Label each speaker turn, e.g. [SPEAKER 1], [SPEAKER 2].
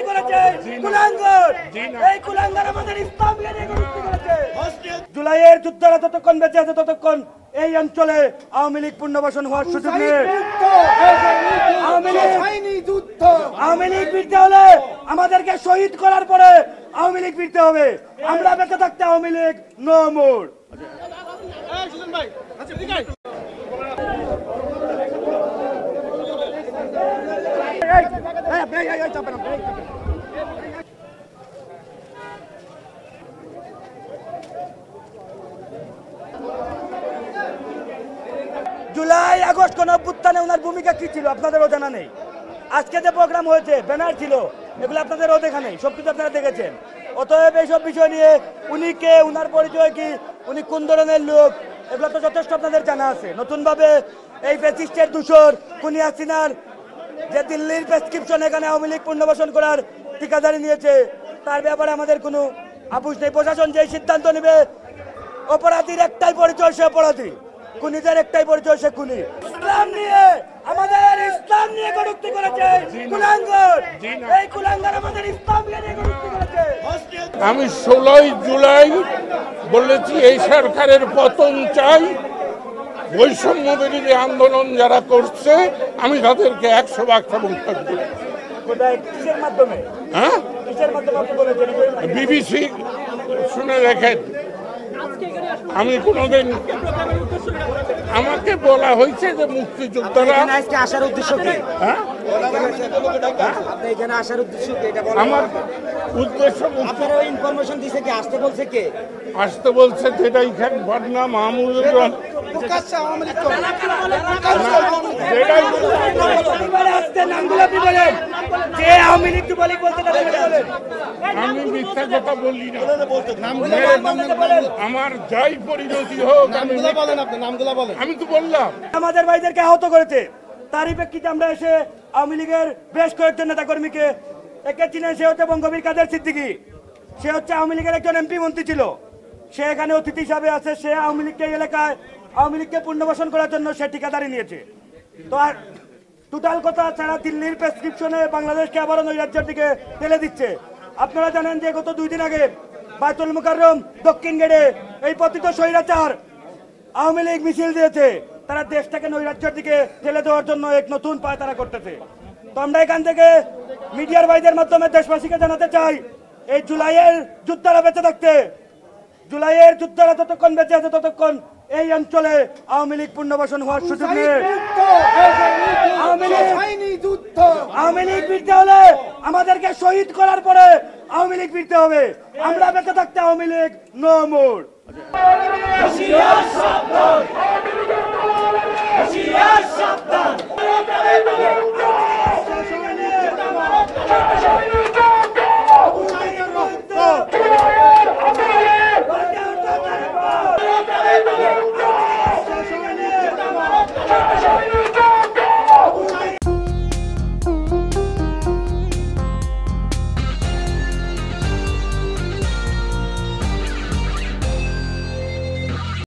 [SPEAKER 1] কটূক্তি করেছে কুলাঙ্গার। এই কুলাঙ্গার আমাদের ইসলামকে নিয়ে কটূক্তি করেছে। জুলাইয়ের যুদ্ধরা যতক্ষণ বেঁচে আছে ততক্ষণ এই অঞ্চলে আওয়ামী লীগ পুনর্বাসন হওয়ার সুযোগ নেই। আওয়ামী লীগ ফিরতে হলে আমাদেরকে শহীদ করার পরে আওয়ামী লীগ ফিরতে হবে। আমরা বেঁচে থাকতে Awami League no more. July August কোন অভ্যুত্থানে ওনার ভূমিকা কি ছিল আপনাদেরও জানা নেই। আজকে যে প্রোগ্রাম হয়েছে, ব্যানার ছিল, এগুলো আপনাদেরও দেখা নেই, সবকিছু আপনারা দেখেছেন। অতএব এইসব বিষয় নিয়ে উনি কে, উনার পরিচয় কি, উনি কোন ধরনের লোক, এগুলো তো যথেষ্ট আপনাদের জানা আছে। নতুনভাবে এই ফ্যাসিস্টের দূষর খুনি হাসিনার যে দিল্লির প্রেসক্রিপশন এখানে আওয়ামী লীগ পুনর্বাসন করার ঠিকাদারি নিয়েছে, তার ব্যাপারে আমাদের কোনো আপোষ নেই। প্রশাসন যেই সিদ্ধান্ত নেবে, অপরাধীর একটাই পরিচয়, সে অপরাধী। খুনিদের একটাই পরিচয়, সে খুনি। ইসলাম নিয়ে আমাদের ইসলাম নিয়ে কটূক্তি করেছে কুলাঙ্গার। এই কুলাঙ্গার আমাদের ইসলামকে নিয়ে কটূক্তি করেছে।
[SPEAKER 2] আমি 16 জুলাই বলেছি এই সরকারের পতন চাই। বৈষম্য বিরোধী আন্দোলন যারা করছে আমি তাদেরকে 100% সমর্থন করি।
[SPEAKER 1] কিসের মাধ্যমে?
[SPEAKER 2] হ্যাঁ,
[SPEAKER 1] কিসের মাধ্যমে আপনি বলেছেন?
[SPEAKER 2] বিবিসি শুনে দেখেন। আমি কোনোদিন, আমাকে বলা হয়েছে যে মুক্তিযোদ্ধারা
[SPEAKER 3] আসার উদ্দেশ্য কি?
[SPEAKER 2] হ্যাঁ,
[SPEAKER 3] এখানে আসার উদ্দেশ্য কি?
[SPEAKER 2] আমার উদ্দেশ্য
[SPEAKER 3] ইনফরমেশন দিছে কি? আসতে বলছে কে?
[SPEAKER 2] আসতে বলছে যেটাই খান বদনা মাহমুদুর রহমান। আমি মিথ্যা কথা বলি না। আমার যাই পরিণতি হোক আমি তো বললাম।
[SPEAKER 1] আমাদের ভাইদেরকে আহত করেছে, তারই প্রেক্ষিতে আমরা এসে আওয়ামী লীগের বেশ কয়েকজন নেতাকর্মীকে, একে চিনেন, সে হচ্ছে বঙ্গবীর কাদের সিদ্দিকী। সে হচ্ছে আওয়ামী লীগের একজন এমপি মন্ত্রী ছিল। সে এখানে অতিথি হিসাবে আছে। সে আওয়ামী লীগকে এলাকায় আওয়ামী লীগকে পুনর্বাসন করার জন্য সে ঠিকাদারি নিয়েছে। তো আর টোটাল কথা ছাড়া দিল্লির প্রেসক্রিপশনে বাংলাদেশকে আবারও নৈরাজ্যের দিকে ঠেলে দিচ্ছে। আপনারা জানেন যে গত 2 দিন আগে বায়তুল মুকাররম দক্ষিণ গেটে এই পতিত স্বৈরাচার আওয়ামী লীগ মিছিল দিয়েছে। তারা দেশটাকে নৈরাজ্যের দিকে ঠেলে দেওয়ার জন্য এক নতুন পায় তারা করতেছে। তো আমরা এখান থেকে মিডিয়ার ভাইদের মাধ্যমে দেশবাসীকে জানাতে চাই, এই জুলাইয়ের যোদ্ধারা বেঁচে থাকতে, জুলাইয়ের যোদ্ধারা যতক্ষণ বেঁচে আছে ততক্ষণ এই অঞ্চলে আওয়ামী লীগ পুনর্বাসন হওয়ার সুযোগ নেই। আওয়ামী লীগ ফিরতে হলে আমাদেরকে শহীদ করার পরে আওয়ামী লীগ ফিরতে হবে। আমরা বেঁচে থাকতে আওয়ামী লীগ নো মোর।